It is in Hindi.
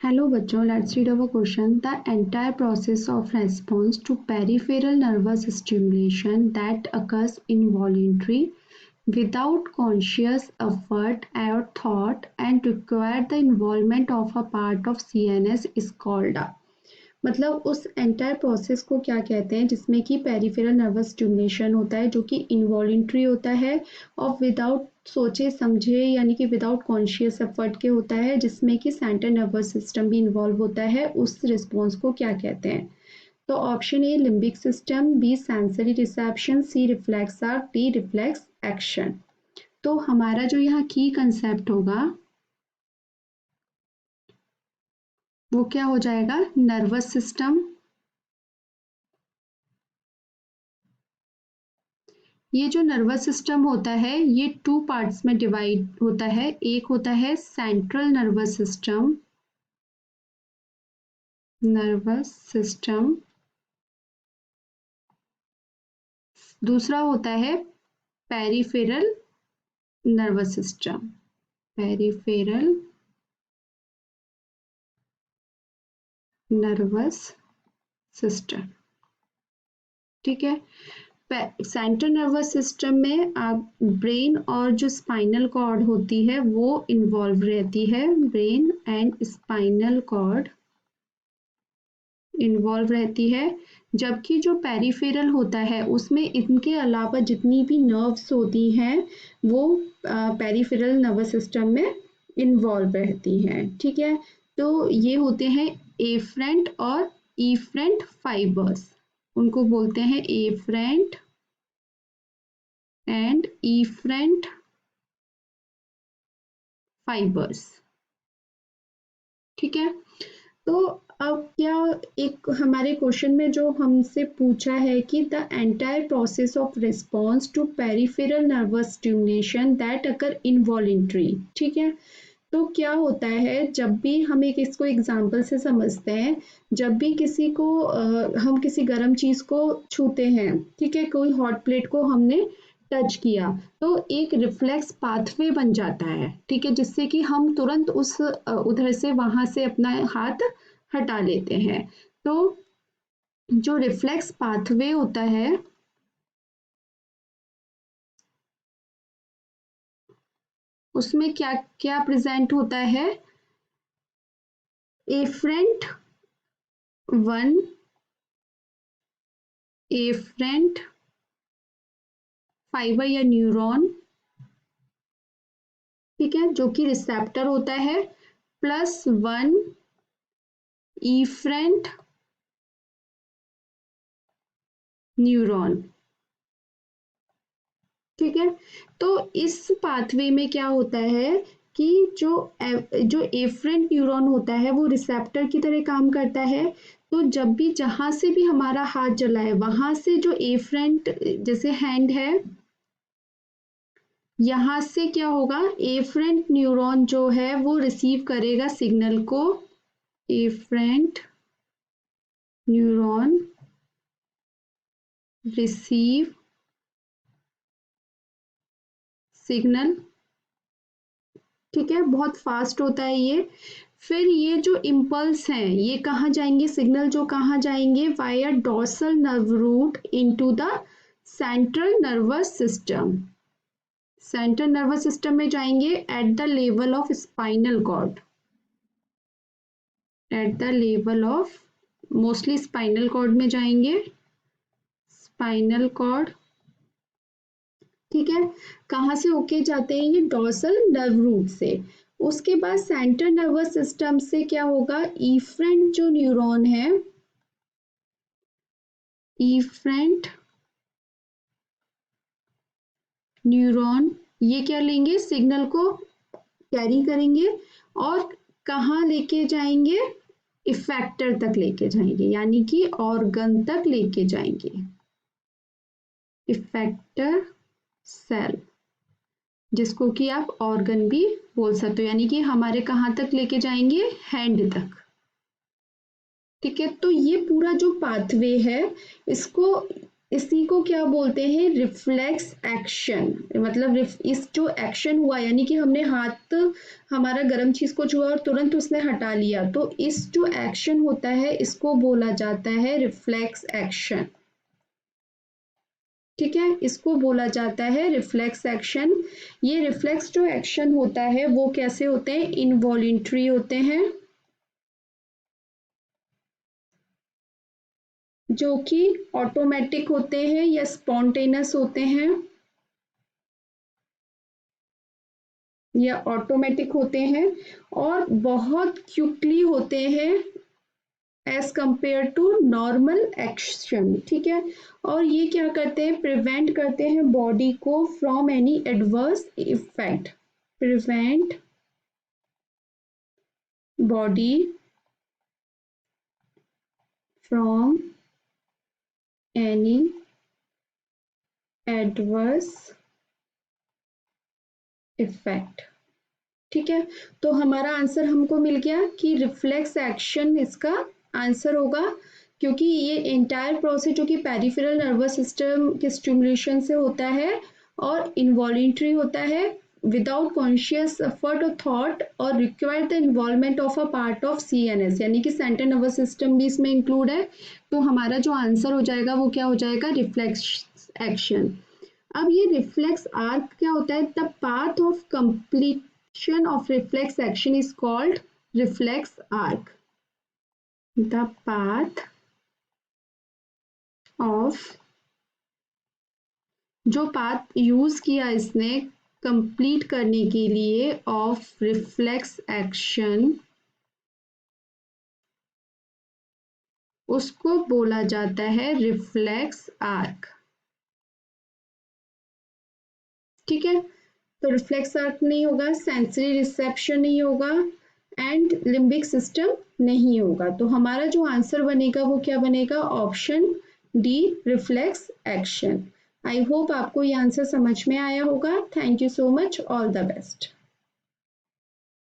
Hello बच्चों, let's read our question. The entire process of response to peripheral nervous stimulation that occurs involuntarily without conscious effort or thought and require the involvement of a part of CNS is called a मतलब उस एंटायर प्रोसेस को क्या कहते हैं जिसमें कि पेरिफेरल नर्वस स्टिमुलेशन होता है जो कि इनवॉलेंट्री होता है और विदाउट सोचे समझे यानी कि विदाउट कॉन्शियस एफर्ट के होता है जिसमें कि सेंट्रल नर्वस सिस्टम भी इन्वॉल्व होता है। उस रिस्पॉन्स को क्या कहते हैं? तो option A limbic system, B sensory reception, C reflex arc, D reflex action. तो हमारा जो यहाँ की कंसेप्ट होगा वो क्या हो जाएगा? Nervous system. ये जो नर्वस सिस्टम होता है ये टू पार्ट्स में डिवाइड होता है। एक होता है सेंट्रल नर्वस सिस्टम, दूसरा होता है peripheral nervous system, peripheral nervous system. ठीक है, सेंट्रल नर्वस सिस्टम में आप ब्रेन और जो स्पाइनल कॉर्ड होती है वो इन्वॉल्व रहती है, brain and spinal cord involve रहती है। जबकि जो पेरिफेरल होता है उसमें इनके अलावा जितनी भी नर्व्स होती हैं वो पेरिफेरल नर्वस सिस्टम में इन्वॉल्व रहती हैं। ठीक है, तो ये होते हैं एफरेंट और इफरेंट फाइबर्स, उनको बोलते हैं एफरेंट एंड इफरेंट फाइबर्स। ठीक है, तो अब क्या एक हमारे क्वेश्चन में जो हमसे पूछा है कि the entire process of response to peripheral nervous stimulation that occur involuntary. ठीक है, तो क्या होता है जब भी हम एक इसको एग्जाम्पल से समझते हैं, जब भी किसी को हम किसी गर्म चीज को छूते हैं, ठीक है, कोई हॉट प्लेट को हमने टच किया तो एक रिफ्लेक्स पाथवे बन जाता है। ठीक है, जिससे कि हम तुरंत उस उधर से वहां से अपना हाथ हटा लेते हैं। तो जो रिफ्लेक्स पाथवे होता है उसमें क्या क्या प्रेजेंट होता है? एफरेंट 1, एफरेंट फाइबर या न्यूरॉन, ठीक है, जो कि रिसेप्टर होता है, +1 इफरेंट न्यूरॉन। ठीक है, तो इस पाथवे में क्या होता है कि जो एफरेंट न्यूरॉन होता है वो रिसेप्टर की तरह काम करता है। तो जब भी जहां से भी हमारा हाथ जला है वहां से जो एफरेंट जैसे हैंड है यहां से क्या होगा, एफरेंट न्यूरॉन जो है वो रिसीव करेगा सिग्नल को, एफरेंट न्यूरॉन रिसीव सिग्नल। ठीक है, बहुत फास्ट होता है ये। फिर ये जो इम्पल्स हैं ये कहाँ जाएंगे, सिग्नल जो कहाँ जाएंगे, via dorsal nerve root into the central nervous system, central nervous system में जाएंगे at the level of spinal cord, at the level of mostly spinal cord में जाएंगे, स्पाइनल कॉर्ड। ठीक है, कहाँ से होके जाते हैं ये, डोर्सल नर्व रूट से। उसके बाद सेंट्रल नर्वस सिस्टम से क्या होगा, इफरेंट जो न्यूरॉन है, इफरेंट न्यूरॉन ये क्या लेंगे, सिग्नल को कैरी करेंगे और कहाँ लेके जाएंगे, इफेक्टर तक लेके जाएंगे, यानी कि ऑर्गन तक लेके जाएंगे, इफेक्टर सेल, जिसको कि आप ऑर्गन भी बोल सकते हो, यानी कि हमारे कहाँ तक लेके जाएंगे, हैंड तक। ठीक है, तो ये पूरा जो पाथवे है इसको इसी को क्या बोलते हैं, रिफ्लेक्स एक्शन। मतलब इस जो एक्शन हुआ यानी कि हमने हाथ, हमारा गर्म चीज को छुआ और तुरंत उसने हटा लिया, तो इस जो एक्शन होता है इसको बोला जाता है रिफ्लेक्स एक्शन। ठीक है, इसको बोला जाता है रिफ्लेक्स एक्शन। ये रिफ्लेक्स जो एक्शन होता है वो कैसे होते हैं, इनवॉलेंट्री होते हैं, जो कि ऑटोमेटिक होते हैं या स्पॉन्टेनियस होते हैं, या ऑटोमेटिक होते हैं, और बहुत क्विकली होते हैं as compare to normal action. ठीक है, और ये क्या करते हैं, प्रिवेंट करते हैं बॉडी को from any adverse effect, prevent body from any adverse effect. ठीक है, तो हमारा आंसर हमको मिल गया कि रिफ्लेक्स एक्शन इसका आंसर होगा, क्योंकि ये एंटायर प्रोसेस जो कि पेरिफेरल नर्वस सिस्टम के स्टिमुलेशन से होता है और इनवॉलेंट्री होता है, विदाउट कॉन्शियस एफर्ट और थॉट, और require the involvement of a part of CNS, यानी कि सेंट्रल नर्वस सिस्टम भी इसमें इंक्लूड है। तो हमारा जो आंसर हो जाएगा वो क्या हो जाएगा, रिफ्लेक्स एक्शन। अब ये रिफ्लेक्स आर्क क्या होता है, the path of completion of reflex action is called reflex arc. The path of, जो पाथ यूज किया इसने कंप्लीट करने के लिए ऑफ रिफ्लेक्स एक्शन, उसको बोला जाता है रिफ्लेक्स आर्क। ठीक है, तो रिफ्लेक्स आर्क नहीं होगा, सेंसरी रिसेप्शन नहीं होगा, एंड लिम्बिक सिस्टम नहीं होगा। तो हमारा जो आंसर बनेगा वो क्या बनेगा, option D, reflex action. I hope आपको ये आंसर समझ में आया होगा। Thank you so much, all the best.